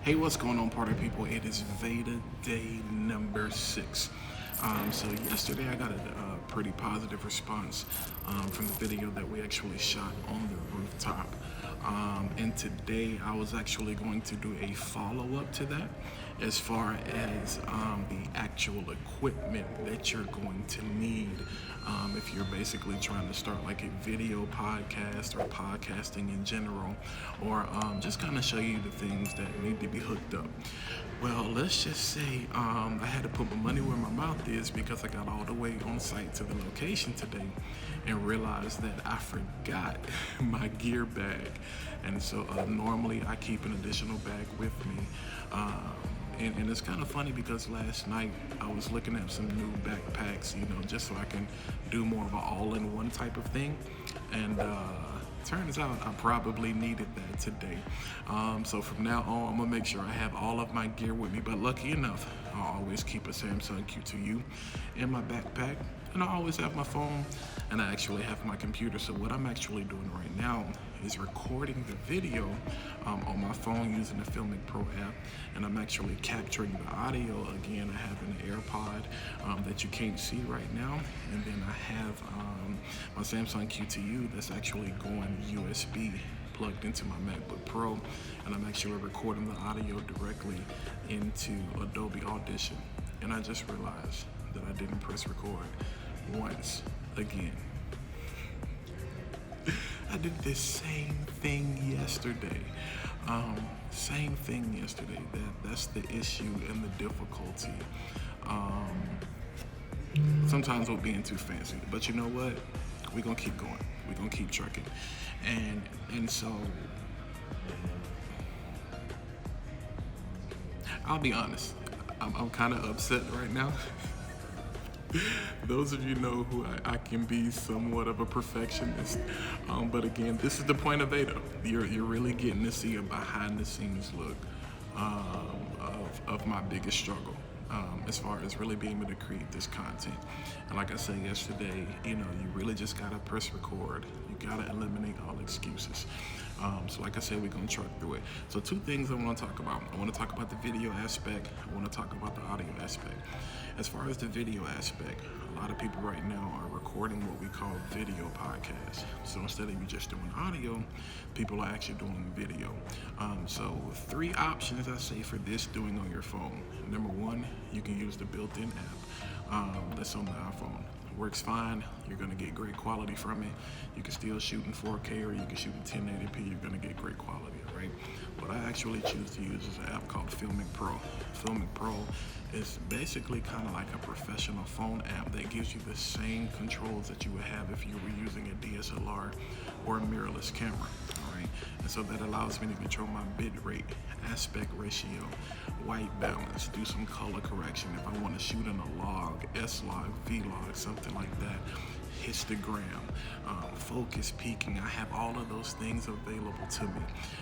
Hey, what's going on, party people? It is Veda day number 6. So yesterday I got a pretty positive response from the video that we actually shot on the rooftop. And today I was actually going to do a follow-up to that as far as the actual equipment that you're going to need if you're basically trying to start like a video podcast or podcasting in general, or just kind of show you the things that need to be hooked up. Well, let's just say I had to put my money where my mouth is because I got all the way on site to the location today and realized that I forgot my gear bag. And so normally I keep an additional bag with me. And it's kind of funny because last night I was looking at some new backpacks, just so I can do more of an all-in-one type of thing. And turns out I probably needed that today. So from now on, I'm gonna make sure I have all of my gear with me. But lucky enough, I always keep a Samsung Q2U in my backpack, and I always have my phone, and I actually have my computer. So what I'm actually doing right now is recording the video on my phone using the Filmic Pro app, and I'm actually capturing the audio. Again, I have an AirPod that you can't see right now, and then I have my Samsung Q2U that's actually going USB plugged into my MacBook Pro, and I'm actually recording the audio directly into Adobe Audition. And I just realized that I didn't press record once again. I did this same thing yesterday. That's the issue and the difficulty. Sometimes we're being too fancy, but you know what? We're gonna keep going. We're gonna keep trucking. And so I'll be honest, I'm kind of upset right now. Those of you know who I can be somewhat of a perfectionist, but again, this is the point of Veda. You're really getting to see a behind-the-scenes look of my biggest struggle as far as really being able to create this content. And like I said yesterday, you really just gotta press record. You gotta eliminate all excuses. So like I said, we're gonna truck through it. So 2 things I wanna talk about. I wanna talk about the video aspect. I wanna talk about the audio aspect. As far as the video aspect, a lot of people right now are recording what we call video podcasts. So instead of you just doing audio, people are actually doing video. So 3 options I say for this doing on your phone. Number 1, you can use the built-in app that's on the iPhone. Works fine. You're gonna get great quality from it. You can still shoot in 4K or you can shoot in 1080p. You're gonna get great quality, right? What I actually choose to use is an app called Filmic Pro. Filmic Pro is basically kind of like a professional phone app that gives you the same controls that you would have if you were using a DSLR or a mirrorless camera, all right? And so that allows me to control my bit rate, aspect ratio, white balance, do some color correction if I want to shoot in a log, S-log, V-log, something like that, histogram, focus peaking. I have all of those things available to me.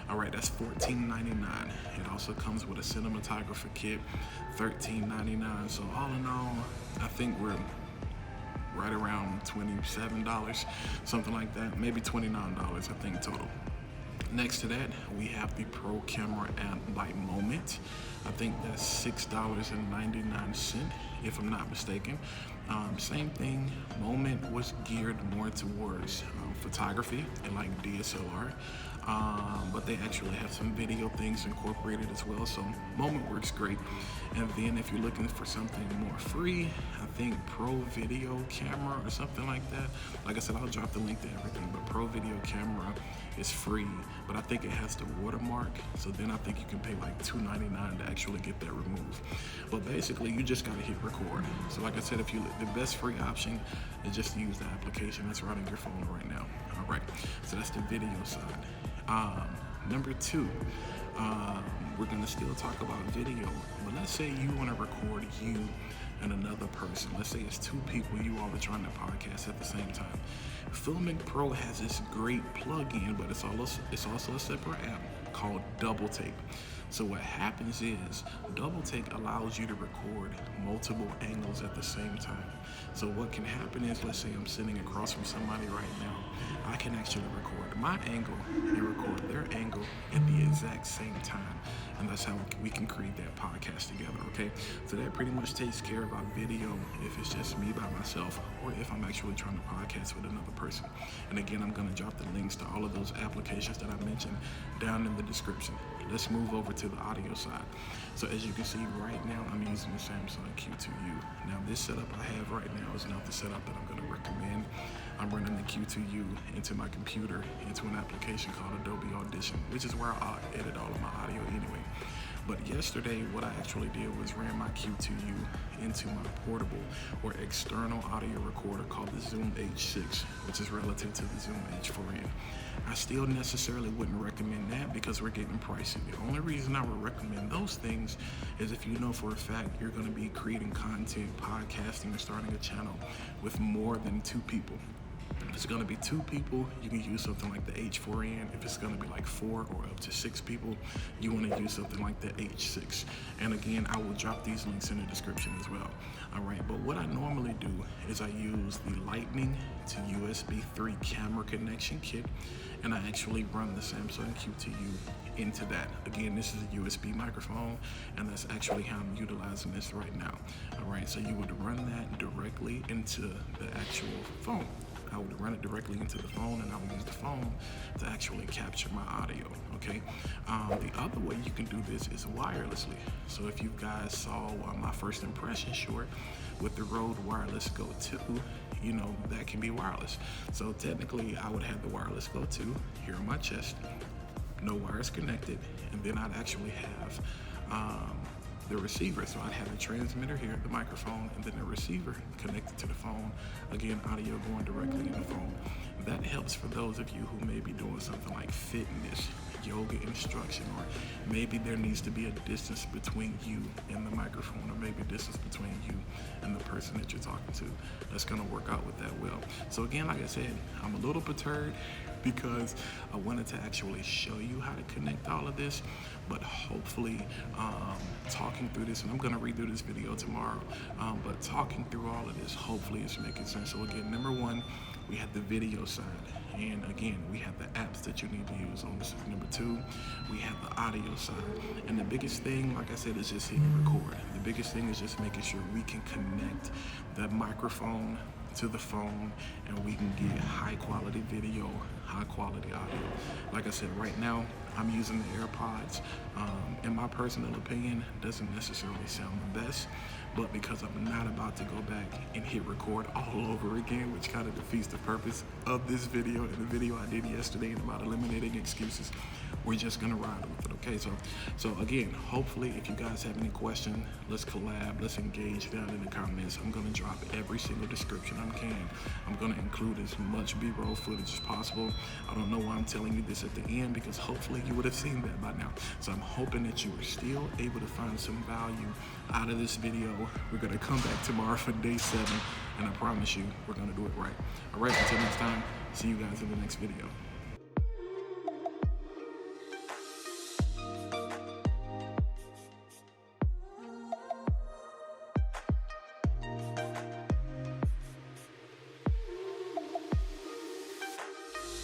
All right, that's $14.99. It also comes with a cinematographer kit, $13.99. So all in all, I think we're right around $27, something like that, maybe $29, I think total. Next to that, we have the Pro Camera app by Moment. I think that's $6.99, if I'm not mistaken. Same thing, Moment was geared more towards photography and like DSLR, but they actually have some video things incorporated as well, so Moment works great. And then if you're looking for something more free, I think Pro Video Camera or something like that. Like I said, I'll drop the link to everything, but Pro Video Camera is free, but I think it has the watermark, so then I think you can pay like $2.99 to actually get that removed. But basically, you just gotta hit record. So like I said, the best free option is just to use the application that's right on your phone right now. All right, so that's the video side. Number 2, we're gonna still talk about video, but let's say you wanna record you and another person. Let's say it's 2 people, you all are trying to podcast at the same time. Filmic Pro has this great plug-in, but it's also a separate app called Double Take. So what happens is double take allows you to record multiple angles at the same time. So what can happen is, let's say I'm sitting across from somebody right now, I can actually record my angle and record their angle at the exact same time. And that's how we can create that podcast together, okay? So that pretty much takes care of our video if it's just me by myself, or if I'm actually trying to podcast with another person. And again, I'm gonna drop the links to all of those applications that I mentioned down in the description. Let's move over to the audio side. So as you can see right now, I'm using the Samsung Q2U. Now this setup I have right now is not the setup that I'm gonna recommend. I'm running the Q2U into my computer, into an application called Adobe Audition, which is where I edit all of my audio anyway. But yesterday, what I actually did was ran my Q2U into my portable or external audio recorder called the Zoom H6, which is relative to the Zoom H4n. I still necessarily wouldn't recommend that because we're getting pricey. The only reason I would recommend those things is if you know for a fact you're going to be creating content, podcasting, or starting a channel with more than 2 people. If it's going to be 2 people, you can use something like the H4n. If it's going to be like 4 or up to 6 people, you want to use something like the H6. And again, I will drop these links in the description as well. All right, but what I normally do is I use the Lightning to USB 3 camera connection kit, and I actually run the Samsung Q2U into that. Again, this is a USB microphone, and that's actually how I'm utilizing this right now. All right, so you would run that directly into the actual phone. I would run it directly into the phone, and I would use the phone to actually capture my audio, okay? The other way you can do this is wirelessly. So if you guys saw my first impression short with the Rode Wireless Go 2, you know, that can be wireless. So technically, I would have the Wireless Go 2 here on my chest, no wires connected, and then I'd actually have the receiver. So I'd have the transmitter here, the microphone, and then the receiver connected to the phone. Again, audio going directly in the phone. That helps for those of you who may be doing something like fitness, yoga instruction, or maybe there needs to be a distance between you and the microphone, or maybe a distance between you and the person that you're talking to. That's gonna work out with that well. So again, like I said, I'm a little perturbed because I wanted to actually show you how to connect all of this, but hopefully talking through this, and I'm gonna redo this video tomorrow, but talking through all of this, hopefully it's making sense. So again, number 1, we have the video side, and again, we have the apps that you need to use on this. Number 2, we have the audio side, and the biggest thing, like I said, is just hitting record. The biggest thing is just making sure we can connect the microphone to the phone, and we can get high quality video, high quality audio. Like I said, right now I'm using the AirPods. In my personal opinion, doesn't necessarily sound the best, but because I'm not about to go back and hit record all over again, which kind of defeats the purpose of this video and the video I did yesterday about eliminating excuses, we're just gonna ride with it, okay? So again, hopefully if you guys have any questions, let's collab, let's engage down in the comments. I'm gonna drop every single description I can. I'm gonna include as much B-roll footage as possible. I don't know why I'm telling you this at the end, because hopefully you would have seen that by now. So I'm hoping that you were still able to find some value out of this video. We're gonna come back tomorrow for day 7, and I promise you, we're gonna do it right. All right, until next time, see you guys in the next video.